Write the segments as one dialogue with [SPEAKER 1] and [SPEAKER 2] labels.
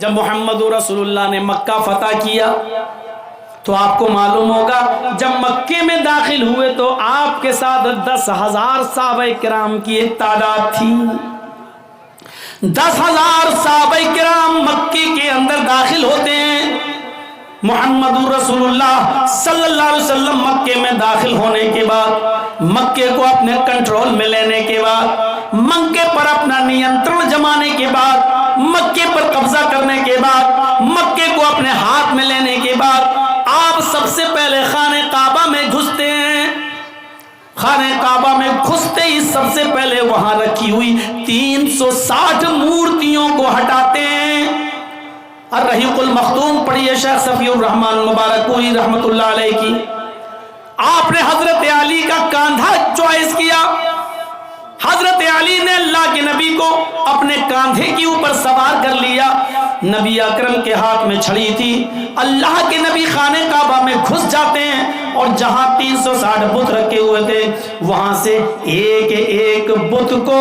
[SPEAKER 1] جب محمد رسول اللہ نے مکہ فتح کیا تو آپ کو معلوم ہوگا جب مکے میں داخل ہوئے تو آپ کے ساتھ 10,000 صحابہ کرام کی ایک تعداد تھی. 10,000 صحابہ کرام مکے کے اندر داخل ہوتے ہیں. محمد رسول اللہ صلی اللہ علیہ وسلم مکے میں داخل ہونے کے بعد، مکے کو اپنے کنٹرول میں لینے کے بعد، مکے پر اپنا نینترن جمانے کے بعد، مکے پر قبضہ کرنے کے بعد، مکے کو اپنے ہاتھ میں لینے کے بعد آپ سب سے پہلے خانہ کعبہ میں گھستے ہیں. خانہ کعبہ میں گھستے ہی سب سے پہلے وہاں رکھی ہوئی 360 مورتیوں کو ہٹاتے ہیں. الرحیق المختوم پڑھیے شیخ صفی الرحمن مبارک پوری رحمت اللہ علیہ کی. آپ نے حضرت علی کا کاندھا چوائس کیا. حضرت علی نے اللہ کے نبی کو اپنے کاندھے کے اوپر سوار کر لیا. نبی اکرم کے ہاتھ میں چھڑی تھی. اللہ کے نبی خانہ کعبہ میں گھس جاتے ہیں اور جہاں 360 بت رکھے ہوئے تھے وہاں سے ایک ایک بت کو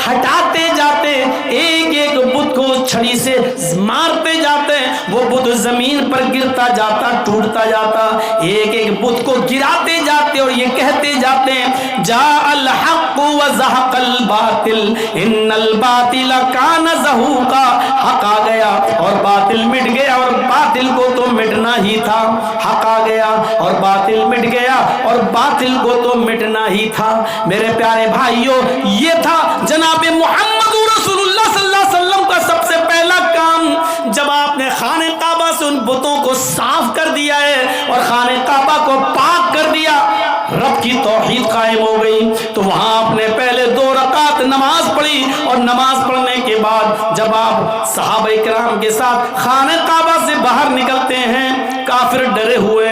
[SPEAKER 1] ہٹاتے جاتے، ایک ایک بت کو چھڑی سے مارتے جاتے. وہ بت زمین پر گرتا جاتا، ٹوٹتا جاتا. ایک ایک بت کو گراتے جاتے اور یہ کہتے جاتے ہیں جاء الحق وزهق الباطل ان الباطل کان زہوقا. حق آ گیا اور باطل مٹ گیا اور باطل کو تو مٹنا ہی تھا. حق آ گیا اور باطل مٹ گیا اور باطل کو تو مٹنا ہی تھا. میرے پیارے بھائیوں، یہ تھا جناب محمد رسول اللہ صلی اللہ علیہ وسلم کا سب سے پہلا کام. جب آپ نے خانہ کعبہ سے ان بتوں کو صاف کر دیا ہے اور خانہ کعبہ کو پاک کر دیا، رب کی توحید قائم ہو گئی، تو وہاں آپ نے پہلے 2 رکعت نماز پڑھی اور نماز پڑھنے کے بعد جب آپ صحابہ کرام کے ساتھ خانہ کعبہ سے باہر نکلتے ہیں، کافر ڈرے ہوئے.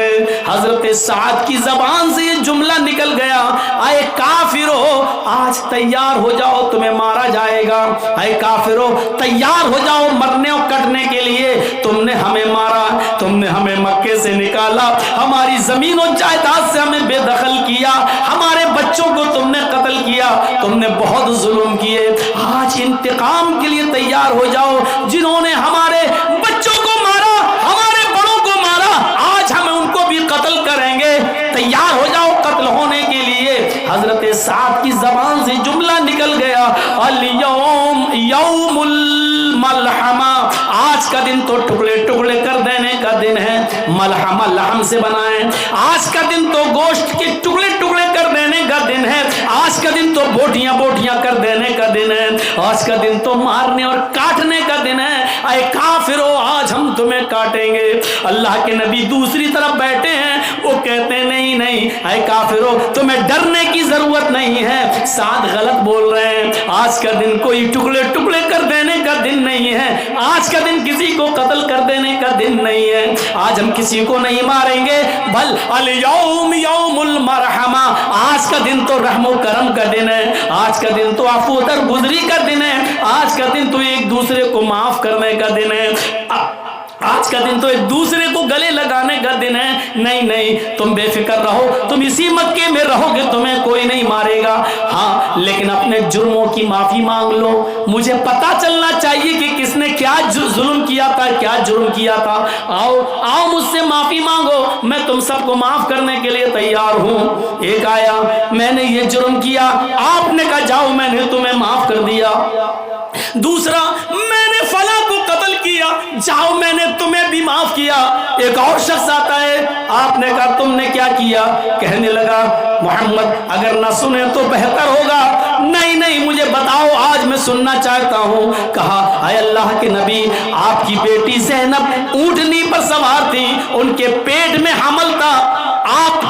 [SPEAKER 1] حضرت سعد کی زبان سے یہ جملہ نکل گیا، اے کافرو آج تیار ہو جاؤ تمہیں مارا جائے گا. اے کافرو تیار ہو جاؤ مرنے اور کٹنے کے لیے. تم نے ہمیں مارا، تم نے ہمیں مکے سے نکالا، ہماری زمین و جائیداد سے ہمیں بے دخل کیا، ہمارے بچوں کو تم نے قتل کیا، تم نے بہت ظلم کیے. آج انتقام کے لیے تیار ہو جاؤ. جنہوں نے ہمارے بچوں کو مارا، ہمارے بڑوں کو مارا، آج ہم ان کو بھی قتل کریں گے. تیار ہو جاؤ قتل ہونے کے لیے. حضرت سعد کی زبان سے جملہ نکل گیا الیوم یوم الملحمہ. آج کا دن تو ٹکڑے ٹکڑے کر دینے کا دن ہے. ملحمہ لحم سے بنا ہے. آج کا دن تو گوشت کے ٹکڑے ٹکڑے کر دینے کا دن ہے. آج کا دن تو بوٹیاں بوٹیاں کر دینے کا دن ہے. آج کا دن تو مارنے اور کاٹنے کا دن ہے. اے کافرو آج ہم تمہیں کاٹیں گے. اللہ کے نبی دوسری طرف بیٹھے ہیں، وہ کہتے ہیں نہیں نہیں اے کافرو تمہیں ڈرنے کی ضرورت نہیں ہے. سعد غلط بول رہے ہیں. آج کا دن کوئی ٹکڑے ٹکڑے کر دینے کا دن نہیں ہے. آج کا دن کسی کو قتل کر دینے کا دن نہیں ہے. آج ہم کسی کو نہیں ماریں گے، بل الیوم یوم المرحمہ. آج کا دن تو رحم و کرم کا دن ہے. آج کا دن تو عفو درگزری کا دن ہے. آج کا دن تو ایک دوسرے کو معاف کرنے کا دن ہے. آج کا دن تو ایک دوسرے کو گلے لگانے کا دن ہے. نہیں نہیں تم بے فکر رہو، تم اسی مکے میں رہو گے، تمہیں کوئی نہیں مارے گا. ہاں لیکن اپنے جرموں کی معافی مانگ لو. مجھے پتا چلنا چاہیے کہ کس نے کیا ظلم کیا تھا، کیا جرم کیا تھا. آؤ آؤ مجھ سے معافی مانگو، میں تم سب کو معاف کرنے کے لیے تیار ہوں. ایک آیا میں نے یہ جرم کیا، آپ نے کہا جاؤ میں نے تمہیں معاف کر دیا. دوسرا میں نے فلاں کو قتل کیا، جاؤ میں نے تمہیں بھی معاف کیا. ایک اور شخص آتا ہے، آپ نے کہا تم نے کیا کیا؟ کہنے لگا محمد اگر نہ سنے تو بہتر ہوگا. نہیں نہیں مجھے بتاؤ، آج میں سننا چاہتا ہوں. کہا اے اللہ کے نبی آپ کی بیٹی زینب اونٹنی پر سوار تھی، ان کے پیٹ میں حمل تھا، آپ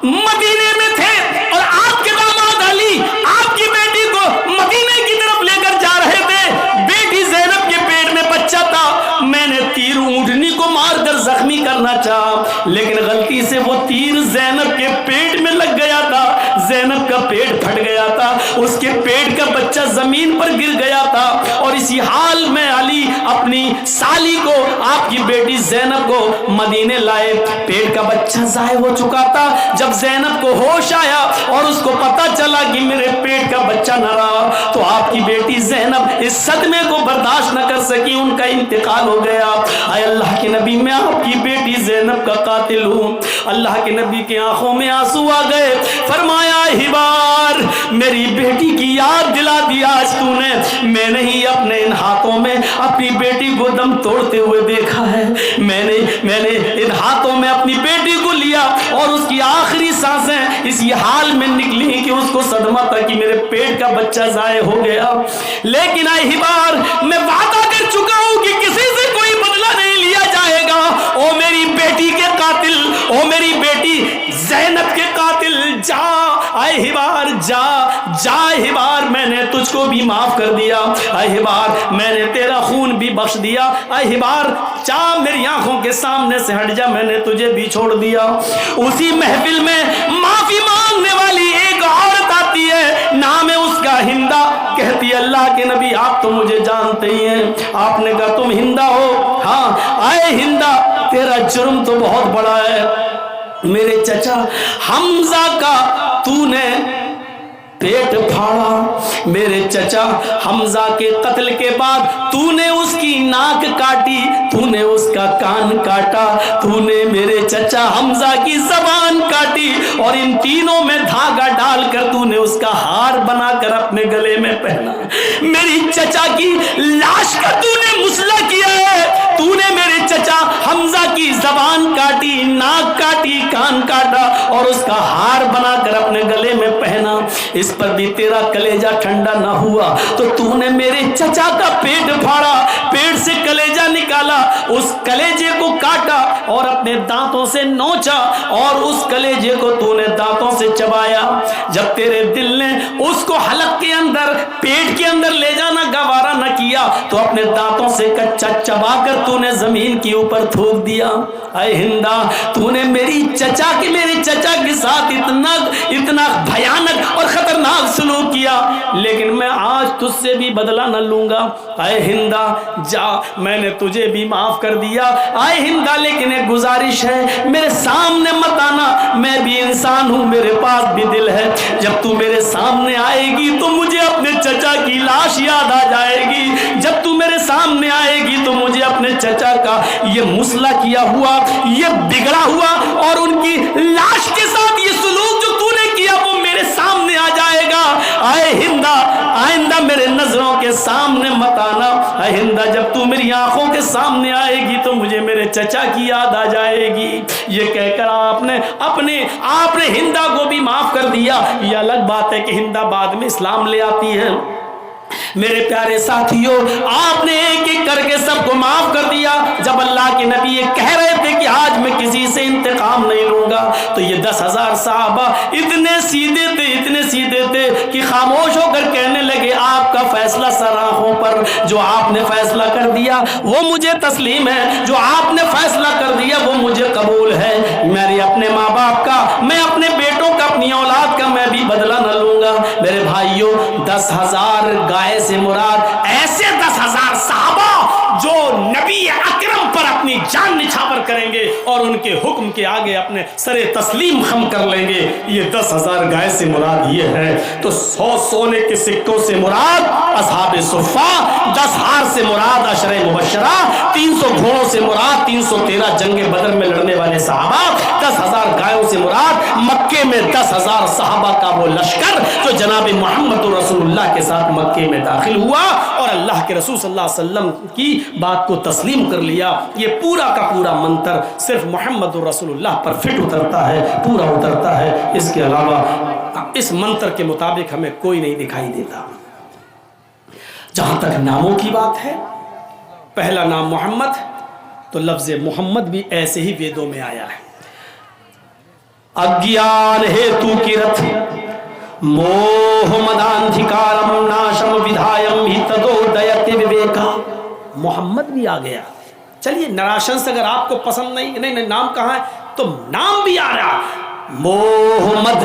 [SPEAKER 1] مدینے میں تھے اور آپ کے داماد علی آپ کی بیٹی کو مدینے کی طرف لے کر جا رہے تھے. بیٹی زینب کے پیٹ میں بچہ تھا. میں نے تیر اونٹنی کو مار کر زخمی کرنا چاہا، لیکن غلطی سے وہ تیر زینب کے پیٹ میں لگ گیا تھا. زینب کا پیٹ پھٹ گیا تھا، اس کے پیٹ کا بچہ زمین پر گر گیا تھا، اور اسی حال میں علی اپنی سالی کو، آپ کی بیٹی زینب کو مدینے لائے۔ پیٹ کا بچہ ضائع ہو چکا تھا۔ جب زینب کو ہوش آیا اور اس کو پتا چلا کہ میرے پیٹ کا بچہ نہ رہا، تو آپ کی بیٹی زینب اس صدمے کو برداشت نہ کر سکی، ان کا انتقال ہو گیا۔ اے اللہ کے نبی، میں آپ کی بیٹی زینب کا قاتل ہوں۔ اللہ کے نبی کی آنکھوں میں آنسو آ گئے، فرمایا ہبار میری بیٹی کی یاد دلا دیا آج تو نے، میں نے ہی اپنے ان ہاتھوں میں اپنی بیٹی کو دم توڑتے ہوئے دیکھا ہے، میں نے ان ہاتھوں میں اپنی بیٹی کو لیا اور اس کی آخری سانسیں اسی حال میں نکلی کہ اس کو صدمہ تھا کہ میرے پیٹ کا بچہ ضائع ہو گیا۔ لیکن اے ہبار میں وعدہ کر چکا ہوں کہ کسی سے کوئی بدلہ نہیں لیا جائے گا۔ او میری بیٹی کے قاتل، او میری بیٹی زینب کے قاتل، جا اے ہبار، جا ہبار، میں نے تجھ کو بھی معاف کر دیا، اے ہبار میں نے تیرا خون بھی بخش دیا، اے ہبار جا میری آنکھوں کے سامنے سے ہٹ جا، میں نے تجھے بھی چھوڑ دیا۔ اسی محفل میں معافی مانگنے والی ایک عورت آتی ہے، نام ہے اس کا ہندا، کہتی ہے اللہ کے نبی آپ تو مجھے جانتے ہی ہیں۔ آپ نے کہا تم ہندا ہو؟ ہاں۔ اے ہندا تیرا جرم تو بہت بڑا ہے، میرے چچا حمزہ کا تو نے پیٹ پھاڑا، میرے چچا حمزہ کے قتل کے بعد تو نے اس کی ناک کاٹی، تو نے اس کا کان کاٹا، تو نے میرے چچا حمزہ کی زبان کاٹی، اور ان تینوں میں دھاگا ڈال کر تو نے اس کا ہار بنا کر اپنے گلے میں پہنا۔ میری چچا کی لاش کا تو نے مسئلہ کیا ہے، تو نے میرے چچا حمزہ کی زبان کاٹی، ناک کاٹی، کان کاٹا اور اس کا ہار بنا کر اپنے گلے میں پہنا۔ اس پر بھی تیرا کلیجہ ٹھنڈا نہ ہوا تو نے میرے چچا کا پیٹ پھاڑا، پیٹ سے کلیجہ نکالا، اس کلیجے کو کاٹا اور اپنے دانتوں سے نوچا، اور اس کلیجے کو تو نے دانتوں سے چبایا۔ جب تیرے دل نے اس کو حلق کے اندر، پیٹ کے اندر لے جانا گوارا نہ کیا تو اپنے دانتوں سے کچا چبا کر تو نے زمین کے اوپر تھوک دیا۔ اے ہندا تو نے میرے چچا کے ساتھ اتنا بھیانک اور خطرناک سلوک کیا، لیکن میں آج تجھ سے بھی بدلہ نہ لوں گا۔ اے ہندا جا، میں نے تجھے بھی معاف کر دیا۔ اے ہندا لیکن ایک گزارش ہے، میرے سامنے مت آنا، میں بھی انسان ہوں، میرے پاس بھی دل ہے۔ جب تو میرے سامنے آئے گی تو مجھے اپنے چچا کی لاش یاد آ جائے گی، جب تو میرے سامنے آئے گی تو مجھے اپنے چچا کا یہ مسئلہ کیا ہوا، یہ بگڑا ہوا اور ان کی لاش کے ساتھ یہ سلوک جو تو نے کیا وہ میرے سامنے آ جائے گا۔ اے ہندا آئندہ میرے نظروں کے سامنے مت آنا۔ اے ہندا جب تو میری آنکھوں کے سامنے آئے گی تو مجھے میرے چچا کی یاد آ جائے گی۔ یہ کہہ کر آپ نے ہندا کو بھی معاف کر دیا۔ یہ الگ بات ہے کہ ہندا بعد میں اسلام لے آتی ہے۔ میرے پیارے ساتھیوں، آپ نے ایک ایک کر کے سب کو معاف کر دیا۔ جب اللہ کے نبی یہ کہہ رہے تھے کہ آج میں کسی سے انتقام نہیں لوں گا، تو یہ 10,000 صحابہ اتنے سیدھے تھے کہ خاموش ہو کر کہنے لگے آپ کا فیصلہ سر آنکھوں پر، جو آپ نے فیصلہ کر دیا وہ مجھے تسلیم ہے، جو آپ نے فیصلہ کر دیا وہ مجھے قبول ہے۔ میرے اپنے ماں باپ کا، میں اپنے بیٹوں کا، اپنی اولاد کا میں بھی بدلہ نہ لوں گا۔ میرے بھائیوں، 10,000 گائے سے مراد ایسے 10,000 صحابہ جو نبی اکرم پر اپنی جان نچھاور کریں گے اور ان کے حکم کے آگے اپنے سر تسلیم خم کر لیں گے۔ یہ 10,000 گائے سے مراد یہ ہے۔ تو 100 سونے کے سکوں سے مراد اصحاب صفہ، 10 ہار سے مراد عشرہ مبشرہ، 300 گھوڑوں سے مراد 313 جنگ بدر میں لڑنے والے صحابہ، 10,000 گائےوں سے مراد مکے میں 10,000 صحابہ کا وہ لشکر جو جناب محمد رسول اللہ کے ساتھ مکے میں داخل ہوا اور اللہ کے رسول صلی اللہ علیہ وسلم کی بات کو تسلیم کر لیا۔ یہ پورا کا پورا منتر صرف محمد رسول اللہ پر فٹ اترتا ہے، پورا اترتا ہے، اس کے علاوہ اس منتر کے مطابق ہمیں کوئی نہیں دکھائی دیتا۔ جہاں تک ناموں کی بات ہے، پہلا نام محمد، تو لفظ محمد بھی ایسے ہی ویدوں میں آیا ہے۔ اگیان ہیتو کرت موہ مدانتھکارم ناشم ودھایم ہتدودیت وویکا، محمد بھی آ گیا۔ چلیے نراشنس اگر آپ کو پسند نہیں نام کہاں ہے تو نام بھی آ رہا، محمد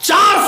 [SPEAKER 1] 4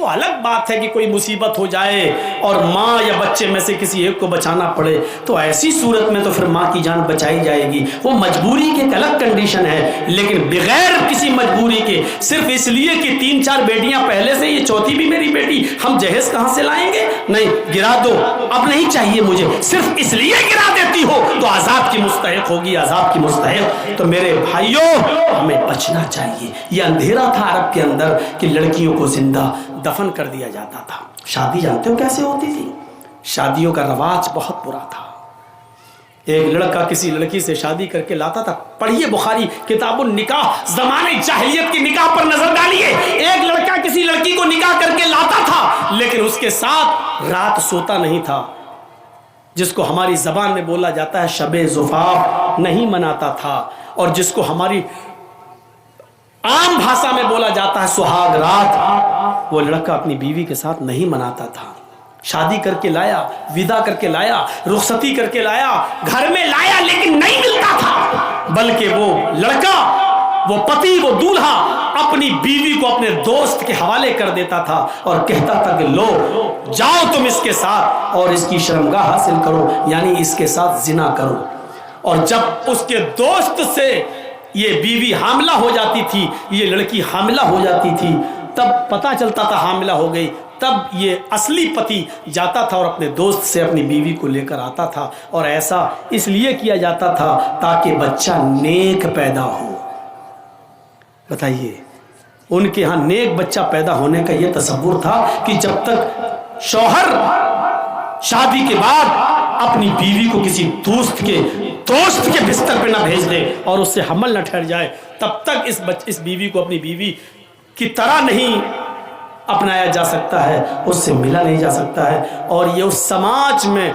[SPEAKER 1] وہ الگ بات ہے کہ کوئی مصیبت ہو جائے اور ماں یا بچے میں سے کسی ایک کو بچانا پڑے، تو ایسی صورت میں تو پھر ماں کی جان بچائی جائے گی، وہ مجبوری کی ایک الگ کنڈیشن ہے۔ لیکن بغیر کسی مجبوری کے صرف اس لیے کہ 3-4 بیٹیاں پہلے سے، یہ چوتھی بھی میری بیٹی، ہم جہیز کہاں سے لائیں گے؟ نہیں، گرا دو، اب نہیں چاہیے مجھے، صرف اس لیے گرا دیتی ہو تو عذاب کی مستحق ہوگی، عذاب کی مستحق۔ تو میرے بھائیوں، ہمیں بچنا چاہیے۔ یہ اندھیرا تھا عرب کے اندر کہ لڑکیوں کو زندہ دفن کر دیا جاتا تھا۔ شادی جانتے ہو کیسے ہوتی تھی؟ شادیوں کا رواج بہت برا تھا۔ ایک لڑکا کسی لڑکی سے شادی کر کے لاتا تھا، پڑھیے بخاری کتاب النکاح، زمانے جاہلیت کی نکاح پر نظر ڈالیے۔ ایک لڑکا کسی لڑکی کو نکاح کر کے لاتا تھا، لیکن اس کے ساتھ رات سوتا نہیں تھا، جس کو ہماری زبان میں بولا جاتا ہے شب زفاف، نہیں مناتا تھا، اور جس کو ہماری عام بھاشا میں بولا جاتا ہے سہاگ رات، وہ لڑکا اپنی بیوی کے ساتھ نہیں مناتا تھا۔ شادی کر کے لایا، ودا کر کے لایا، رخصتی کر کے لایا، گھر میں لایا، لیکن نہیں ملتا تھا، بلکہ وہ لڑکا، وہ پتی، وہ دولہا اپنی بیوی کو اپنے دوست کے حوالے کر دیتا تھا اور کہتا تھا کہ لو جاؤ تم اس کے ساتھ اور اس کی شرمگاہ حاصل کرو، یعنی اس کے ساتھ زنا کرو۔ اور جب اس کے دوست سے یہ بیوی حاملہ ہو جاتی تھی، یہ لڑکی حاملہ ہو جاتی تھی، تب پتہ چلتا تھا حاملہ ہو گئی، تب یہ اصلی پتی جاتا تھا اور اپنے دوست سے اپنی بیوی کو لے کر آتا تھا، اور ایسا اس لیے کیا جاتا تھا تاکہ بچہ نیک پیدا ہو۔ بتائیے، ان کے ہاں نیک بچہ پیدا ہونے کا یہ تصور تھا کہ جب تک شوہر شادی کے بعد اپنی بیوی کو کسی دوست کے بستر پہ نہ بھیج دے اور اس سے حمل نہ ٹھہر جائے، تب تک اس بیوی کو اپنی بیوی کی طرح نہیں اپنایا جا سکتا ہے، اس سے ملا نہیں جا سکتا ہے۔ اور یہ اس سماج میں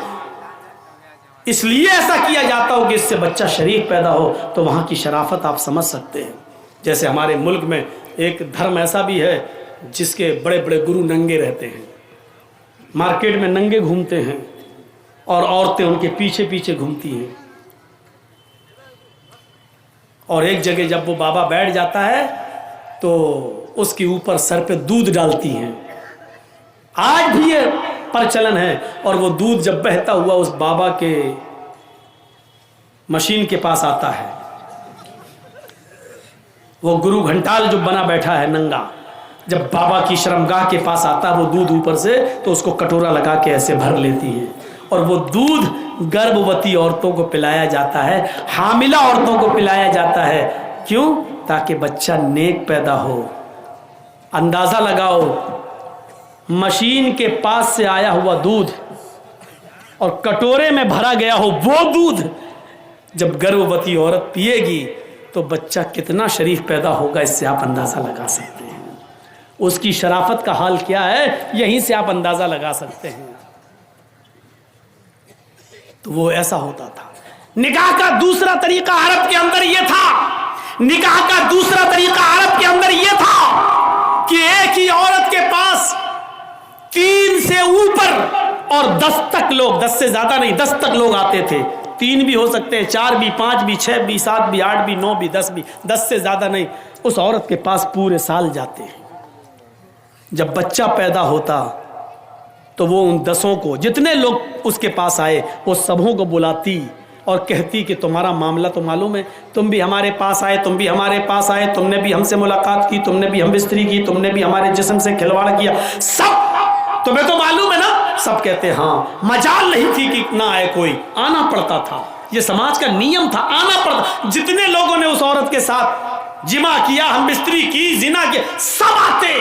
[SPEAKER 1] اس لیے ایسا کیا جاتا ہو کہ اس سے بچہ شریف پیدا ہو، تو وہاں کی شرافت آپ سمجھ سکتے ہیں۔ جیسے ہمارے ملک میں ایک دھرم ایسا بھی ہے جس کے بڑے بڑے گرو ننگے رہتے ہیں، مارکیٹ میں ننگے گھومتے ہیں اور عورتیں ان کے پیچھے پیچھے گھومتی ہیں، اور ایک جگہ جب وہ بابا بیٹھ جاتا ہے تو اس کے اوپر سر پہ دودھ ڈالتی ہیں۔ آج بھی یہ پرچلن ہے، اور وہ دودھ جب بہتا ہوا اس بابا کے مشین کے پاس آتا ہے، وہ گرو گھنٹال جو بنا بیٹھا ہے ننگا، جب بابا کی شرمگاہ کے پاس آتا ہے وہ دودھ اوپر سے، تو اس کو کٹورا لگا کے ایسے بھر لیتی ہیں، اور وہ دودھ گربھوتی عورتوں کو پلایا جاتا ہے، حاملہ عورتوں کو پلایا جاتا ہے۔ کیوں؟ تاکہ بچہ نیک پیدا ہو۔ اندازہ لگاؤ، مشین کے پاس سے آیا ہوا دودھ اور کٹورے میں بھرا گیا ہو وہ دودھ جب گربھوتی عورت پیے گی تو بچہ کتنا شریف پیدا ہوگا، اس سے آپ اندازہ لگا سکتے ہیں۔ اس کی شرافت کا حال کیا ہے، یہیں سے آپ اندازہ لگا سکتے ہیں۔ تو وہ ایسا ہوتا تھا۔ نکاح کا دوسرا طریقہ عرب کے اندر یہ تھا، نکاح کا دوسرا طریقہ عرب کے اندر یہ تھا کہ ایک ہی عورت کے پاس 3 سے اوپر اور 10 تک لوگ، 10 سے زیادہ نہیں، 10 تک لوگ آتے تھے، 3 بھی ہو سکتے ہیں، 4 بھی، 5 بھی، 6 بھی، 7 بھی، 8 بھی، 9 بھی، 10 بھی، 10 سے زیادہ نہیں، اس عورت کے پاس پورے سال جاتے ہیں۔ جب بچہ پیدا ہوتا تو وہ ان 10 کو، جتنے لوگ اس کے پاس آئے، وہ سبوں کو بلاتی اور کہتی کہ تمہارا معاملہ تو معلوم ہے، تم بھی ہمارے پاس آئے، تم بھی ہمارے پاس آئے، تم نے بھی ہم سے ملاقات کی، تم نے بھی ہم بستری کی، تم نے بھی ہمارے جسم سے کھلواڑ کیا، سب تمہیں تو معلوم ہے نا۔ سب کہتے ہاں، مجال نہیں تھی کہ نہ آئے کوئی، آنا پڑتا تھا، یہ سماج کا نیم تھا، آنا پڑتا۔ جتنے لوگوں نے اس عورت کے ساتھ جمع کیا، ہم بستری کی، زنا کیا، سب آتے۔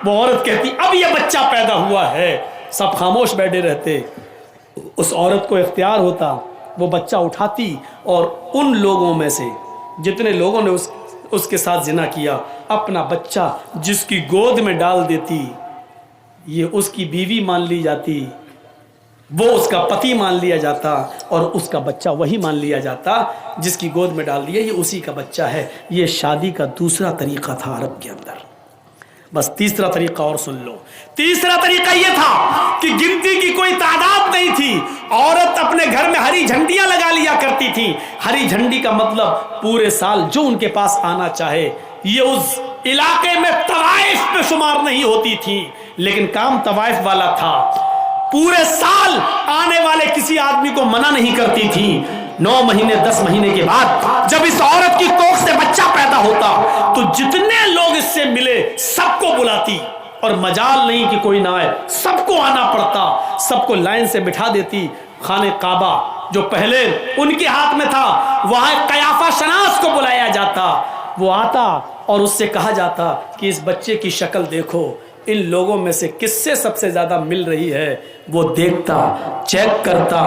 [SPEAKER 1] وہ عورت کہتی اب یہ بچہ پیدا ہوا ہے، سب خاموش بیٹھے رہتے، اس عورت کو اختیار ہوتا، وہ بچہ اٹھاتی اور ان لوگوں میں سے جتنے لوگوں نے اس کے ساتھ زنا کیا، اپنا بچہ جس کی گود میں ڈال دیتی، یہ اس کی بیوی مان لی جاتی، وہ اس کا پتی مان لیا جاتا، اور اس کا بچہ وہی مان لیا جاتا جس کی گود میں ڈال دیا، یہ اسی کا بچہ ہے۔ یہ شادی کا دوسرا طریقہ تھا عرب کے اندر۔ بس تیسرا طریقہ اور سن لو۔ تیسرا طریقہ یہ تھا کہ گنتی کی کوئی تعداد نہیں تھی، عورت اپنے گھر میں ہری جھنڈیاں لگا لیا کرتی تھی۔ ہری جھنڈی کا مطلب پورے سال جو ان کے پاس آنا چاہے، یہ اس علاقے میں طوائف میں شمار نہیں ہوتی تھی، لیکن کام طوائف والا تھا. پورے سال آنے والے کسی آدمی کو منع نہیں کرتی تھی. 9 مہینے 10 مہینے کے بعد جب اس عورت کی کوکھ سے بچہ پیدا ہوتا تو جتنے لوگ اس سے ملے سب کو بلاتی، اور مجال نہیں کہ کوئی نہ آئے، سب کو آنا پڑتا. سب کو لائن سے بٹھا دیتی. خانہ کعبہ جو پہلے ان کے ہاتھ میں تھا، وہاں قیافہ شناس کو بلایا جاتا. وہ آتا اور اس سے کہا جاتا کہ اس بچے کی شکل دیکھو، ان لوگوں میں سے کس سے سب سے زیادہ مل رہی ہے. وہ دیکھتا، چیک کرتا،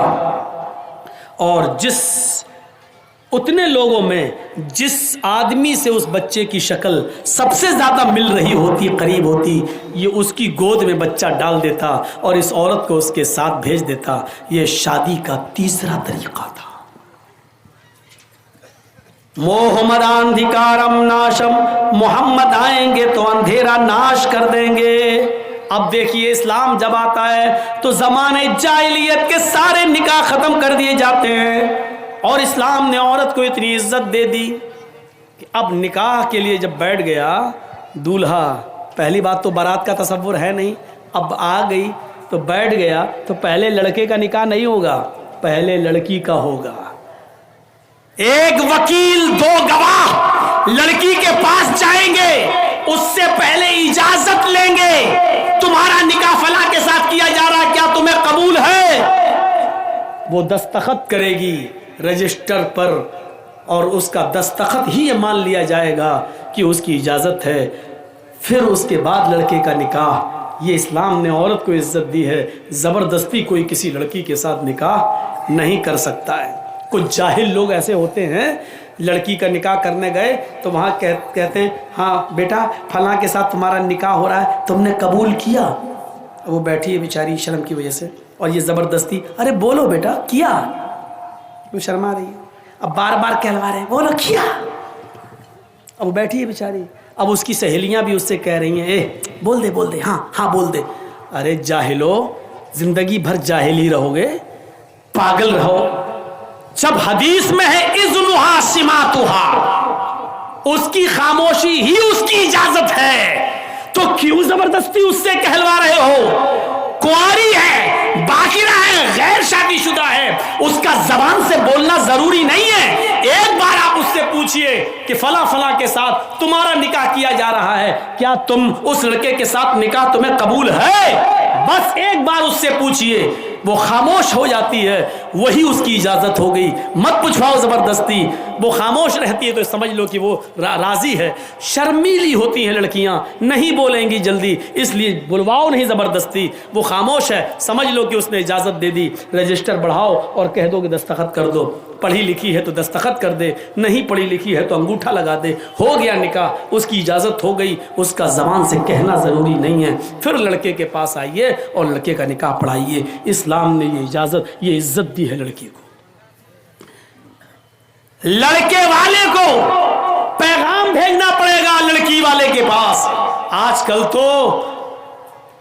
[SPEAKER 1] اور اتنے لوگوں میں جس آدمی سے اس بچے کی شکل سب سے زیادہ مل رہی ہوتی، قریب ہوتی، یہ اس کی گود میں بچہ ڈال دیتا اور اس عورت کو اس کے ساتھ بھیج دیتا. یہ شادی کا تیسرا طریقہ تھا. محمدان دھکارم ناشم، محمد آئیں گے تو اندھیرا ناش کر دیں گے. اب دیکھیے اسلام جب آتا ہے تو زمانے جاہلیت کے سارے نکاح ختم کر دیے جاتے ہیں، اور اسلام نے عورت کو اتنی عزت دے دی کہ اب نکاح کے لیے جب بیٹھ گیا دولہا، پہلی بات تو بارات کا تصور ہے نہیں، اب آ گئی تو بیٹھ گیا تو پہلے لڑکے کا نکاح نہیں ہوگا، پہلے لڑکی کا ہوگا. ایک وکیل 2 گواہ لڑکی کے پاس جائیں گے، اس سے پہلے اجازت لیں گے، تمہارا نکاح فلاں کے ساتھ کیا جا رہا ہے، کیا تمہیں قبول ہے؟ وہ دستخط کرے گی رجسٹر پر، اور اس کا دستخط ہی یہ مان لیا جائے گا کہ اس کی اجازت ہے. پھر اس کے بعد لڑکے کا نکاح. یہ اسلام نے عورت کو عزت دی ہے. زبردستی کوئی کسی لڑکی کے ساتھ نکاح نہیں کر سکتا ہے. کچھ جاہل لوگ ایسے ہوتے ہیں، لڑکی کا نکاح کرنے گئے تو وہاں کہتے ہیں ہاں بیٹا فلاں کے ساتھ تمہارا نکاح ہو رہا ہے، تم نے قبول کیا؟ وہ بیٹھی ہے بیچاری شرم کی وجہ سے، اور یہ زبردستی ارے بولو بیٹا کیا، وہ شرما رہی ہے. اب بار بار کہلوا رہے ہیں بولو کیا. اب وہ بیٹھی ہے بیچاری. اب اس کی سہیلیاں بھی اس سے کہہ رہی ہیں بول دے ہاں ہاں بول دے. ارے جاہلو، زندگی بھر جاہل ہی رہو گے، پاگل رہو. جب حدیث میں ہے اذنھا سماتھا، اس کی خاموشی ہی اس کی اجازت ہے، تو کیوں زبردستی اس سے کہلوا رہے ہو؟ کنواری ہے، باقرہ ہے، غیر شادی شدہ ہے، اس کا زبان سے بولنا ضروری نہیں ہے. ایک بار آپ اس سے پوچھئے کہ فلاں فلاں کے ساتھ تمہارا نکاح کیا جا رہا ہے، کیا تم اس لڑکے کے ساتھ نکاح تمہیں قبول ہے؟ بس ایک بار اس سے پوچھئے. وہ خاموش ہو جاتی ہے، وہی اس کی اجازت ہو گئی. مت پوچھواؤ زبردستی. وہ خاموش رہتی ہے تو سمجھ لو کہ وہ راضی ہے. شرمیلی ہوتی ہیں لڑکیاں، نہیں بولیں گی جلدی، اس لیے بلواؤ نہیں زبردستی. وہ خاموش ہے، سمجھ لو کہ اس نے اجازت دے دی. رجسٹر بڑھاؤ اور کہہ دو کہ دستخط کر دو. پڑھی لکھی ہے تو دستخط کر دے، نہیں پڑھی لکھی ہے تو انگوٹھا لگا دے. ہو گیا نکاح، اس کی اجازت ہو گئی. اس کا زبان سے کہنا ضروری نہیں ہے. پھر لڑکے کے پاس آئیے اور لڑکے کا نکاح پڑھائیے. اسلام نے یہ اجازت، یہ عزت دی ہے لڑکی کو. لڑکے والے کو پیغام بھیجنا پڑے گا لڑکی والے کے پاس. آج کل تو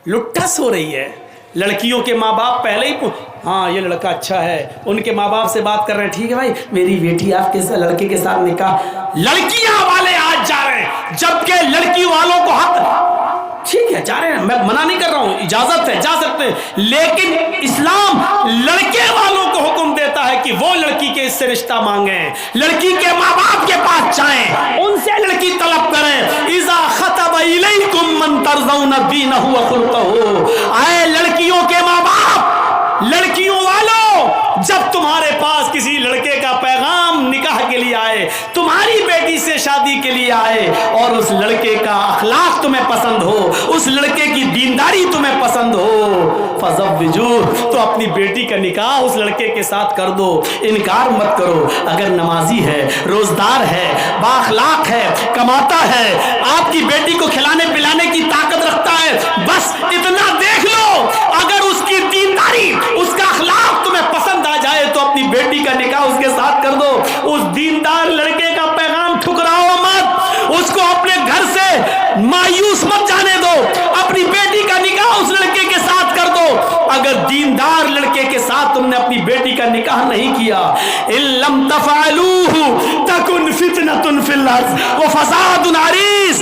[SPEAKER 1] لٹا سو رہی ہے. لڑکیوں کے ماں باپ پہلے ہی ہاں یہ لڑکا اچھا ہے، ان کے ماں باپ سے بات کر رہے ہیں، ٹھیک ہے بھائی میری بیٹی آپ کے لڑکے کے ساتھ نکاح. لڑکیاں والے آج جا رہے ہیں، جبکہ لڑکی والوں کو حق، ٹھیک ہے جا رہے ہیں، میں منع نہیں کر رہا ہوں، اجازت ہے جا سکتے ہیں، لیکن اسلام لڑکے والوں کو حکم دیتا ہے کہ وہ لڑکی کے اس سے رشتہ مانگیں، لڑکی کے ماں باپ کے پاس جائیں، ان سے لڑکی طلب کریں. اذا خطب الیکم من ترضون دینہ وخلقہ. اے لڑکیوں کے ماں باپ، لڑکیوں والوں، جب تمہارے پاس کسی لڑکے کا پیغام نکاح کے لیے آئے، تمہاری بیٹی سے شادی کے لیے آئے، اور اس لڑکے کا اخلاق تمہیں پسند ہو، اس لڑکے کی دینداری تمہیں پسند ہو، فزوجوہ، تو اپنی بیٹی کا نکاح اس لڑکے کے ساتھ کر دو. انکار مت کرو. اگر نمازی ہے، روزدار ہے، بااخلاق ہے، کماتا ہے، آپ کی بیٹی کو کھلانے پلانے کی طاقت رکھتا ہے، بس اتنا دیکھ لو. اگر اس کی دینداری، اس کا اخلاق تمہیں پسند آ جائے تو اپنی بیٹی کا نکاح اس کے ساتھ کر دو. اس دیندار لڑکے کا پیغام ٹھکراؤ مت، اس کو اپنے گھر سے مایوس مت جانے دو. اپنی بیٹی کا نکاح اس لڑکے کے ساتھ کر دو. اگر دیندار لڑکے کے ساتھ تم نے اپنی بیٹی کا نکاح نہیں کیا، ان لم تفعلوه تکن فتنة فی الارض وفساد عریض،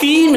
[SPEAKER 1] 3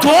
[SPEAKER 1] 2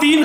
[SPEAKER 1] 3